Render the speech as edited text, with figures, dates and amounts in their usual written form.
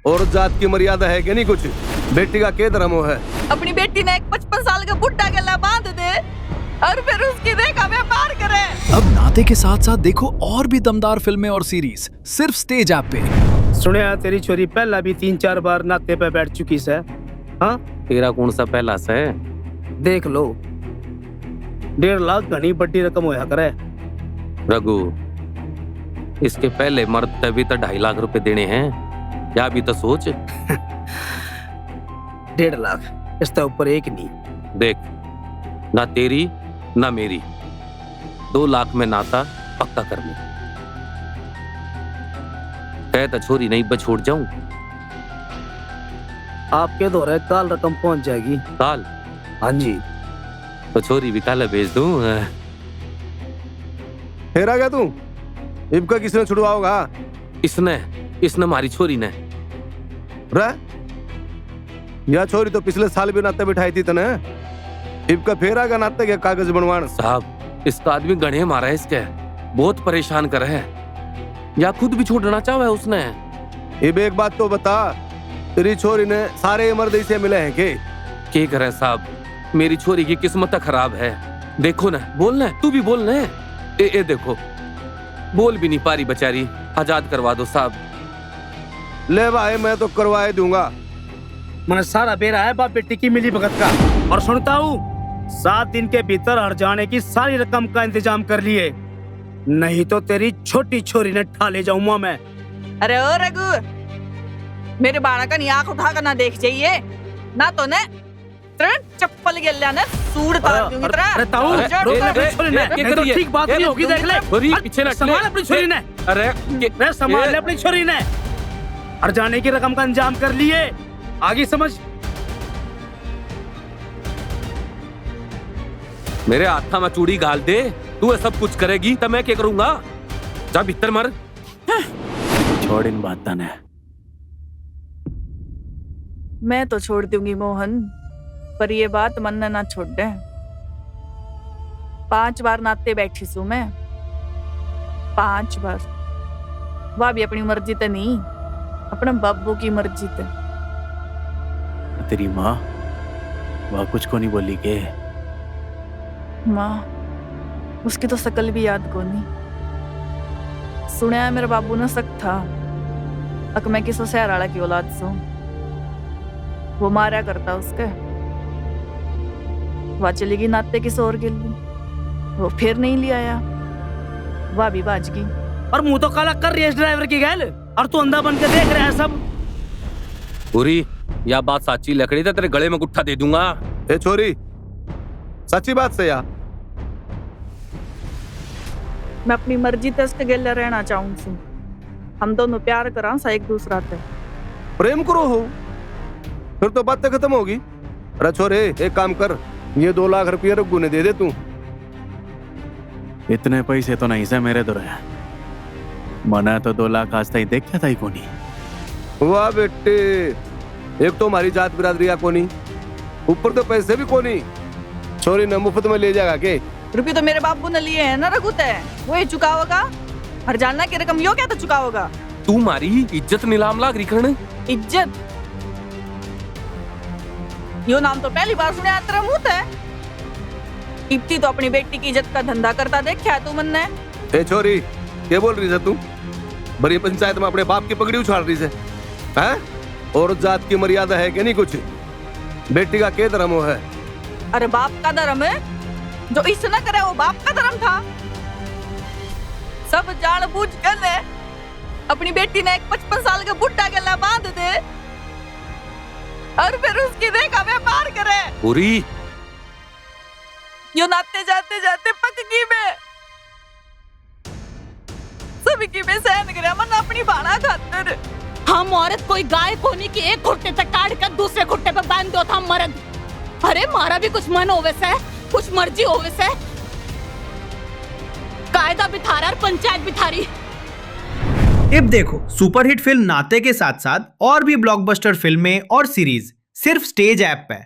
और जात की मर्यादा है कि नहीं कुछ? बेटी का क्या धर्म है? अपनी बेटी ने एक 55 साल का बुढ़ा गला बांध दे और फिर उसकी देखा व्यापार करे। अब नाते के साथ साथ देखो और भी दमदार फिल्में और सीरीज सिर्फ स्टेज ऐप पे। सुनिया तेरी छोरी पहला भी 3-4 बार नाते पे बैठ चुकी है। हाँ तेरा कौन सा पहला से? देख लो, 1.5 लाख घनी बड़ी रकम होया करे। रघु, इसके पहले मर्द तभी तो 2.5 लाख रुपए देने हैं, या भी तो सोच। 1.5 लाख इससे ऊपर एक नहीं। देख, ना तेरी ना मेरी, 2 लाख में नाता पक्का कर ले। कह तो छोरी नहीं बछोड़ जाऊं। आपके दौरे काल रकम पहुंच जाएगी। काल? हाँ जी। तो छोरी भी काल भेज दूं। हेरा क्या तू? इबका किसने छुड़वा होगा? इसने मारी छोरी ने। या छोरी तो पिछले साल भी नाते बिठाई थी तने। इबका फेरा का नाते के कागज बनवान। साहब, इसका आदमी गणे मारा है, इसके बहुत परेशान कर है, या खुद भी छोड़ना चाहा है उसने। इब एक बात तो बता, तेरी छोरी ने सारे मर्द से मिले हैं के करें साहब? मेरी छोरी की किस्मत खराब है। देखो ना, बोलना तू भी बोलना। ए देखो, बोल भी नहीं पा रही बेचारी। आजाद करवा दो साहब। ले भाई, मैं तो करवाए दूंगा। मैंने सारा बेरा है बाप बेटी की मिली भगत का, और सुनता हूँ 7 दिन के भीतर हट जाने की सारी रकम का इंतजाम कर लिए, नहीं तो तेरी छोटी छोरी ने ठा ले जाऊंगा मैं। अरे ओ रघु, मेरे बाड़ा का नहीं आंख उठा कर ना देख चाहिए ना, तो ने चप्पल गिल्ला ने सूड़ तार दूंगी तेरा। अरे ताऊ, छोरी ने नहीं तो ठीक बात नहीं होगी। देख ले, पीछे ना संभाल अपनी छोरी ने। अरे संभाल ले अपनी छोरी ने। हट जाने की रकम का इंतजाम कर लिए, आगे समझ। मेरे हाथा में चूड़ी गाल दे, तू ये सब कुछ करेगी तो मैं क्या करूंगा? जा भीतर मर। छोड़ इन बातों ने। मैं तो छोड़ दूंगी मोहन, पर ये बात मन ना छोड़ दे। 5 बार नाते बैठी सू मैं, 5 बार। वह भी अपनी मर्जी ते नहीं, अपने बाबू की मर्जी ते। तेरी माँ वह कुछ को नहीं बोली के? माँ, उसकी तो शकल भी याद को नहीं। सुना है मेरे बाबू ने सक था, अक मैं किसो शहर वाला की औलाद सो, वो मारा करता उसके। वह चली गई नाते की सोर गिल्ली, वो फिर नहीं ले आया, वह भी बाज गई। और मुंह तो काला कर रेस ड्राइवर की गैल, और तू अंधा बन के देख रहा है सब। पूरी या बात साची लकड़ी तो तेरे गले में गुट्ठा दे दूंगा। ए छोरी, सच्ची बात से या? मैं अपनी मर्जी ते उसके गेले रहना चाहूँ सू। हम दोनों प्यार करा सा एक दूसरा ते। प्रेम करो हो, फिर तो बात खत्म होगी। अरे छोरे, एक काम कर, ये 2 लाख रुपये रघु ने दे दे तू। इतने पैसे तो नहीं से मेरे दौरे। मना तो 2 लाख आज तक देखा था ही कोनी। वाह बेटे, एक तो हमारी जात बिरादरी का कोनी, ऊपर तो पैसे भी कोनी। छोरी ने मुफ्त में ले जाएगा के? रुपये तो मेरे बाबू ने लिए हैं ना रघु ते, वो ही चुकाओगा। हर जानना की रकम यो क्या तो चुकाओगा? तू मारी इज्जत नीलाम लाग रिकण। इज्जत? यो नाम तो पहली बार सुने तेरे मुंह ते। इब्ती तो अपनी बेटी की इज्जत का धंधा करता देखा है तू मन ने। ए छोरी, क्या बोल रही है तू? बड़ी पंचायत में अपने बाप की पगड़ी उछाल रही है, हैं? और जात की मर्यादा है कि नहीं कुछ? बेटी का क्या धर्म है? अरे बाप का धर्म है, जो इस न करे वो बाप का धर्म था। सब जान बूझ कर ले अपनी बेटी ने एक 55 साल का बुढ़ा गला बांध दे और फिर उसकी देखा व्यापार करे। पूरी यो नाते जाते जाते पक गई मैं, सभी की मैं सहन करे मन अपनी बाड़ा खातर। हम औरत कोई गाय कोनी की एक घुट्टे तक काट कर दूसरे घुट्टे पे बांध दो था मर्द। अरे मारा भी कुछ मन होवे से, कुछ मर्जी होवे से। कायदा बिठारा और पंचायत बिठारी। अब देखो सुपरहिट फिल्म नाते के साथ साथ और भी ब्लॉकबस्टर फिल्में और सीरीज सिर्फ स्टेज ऐप पे।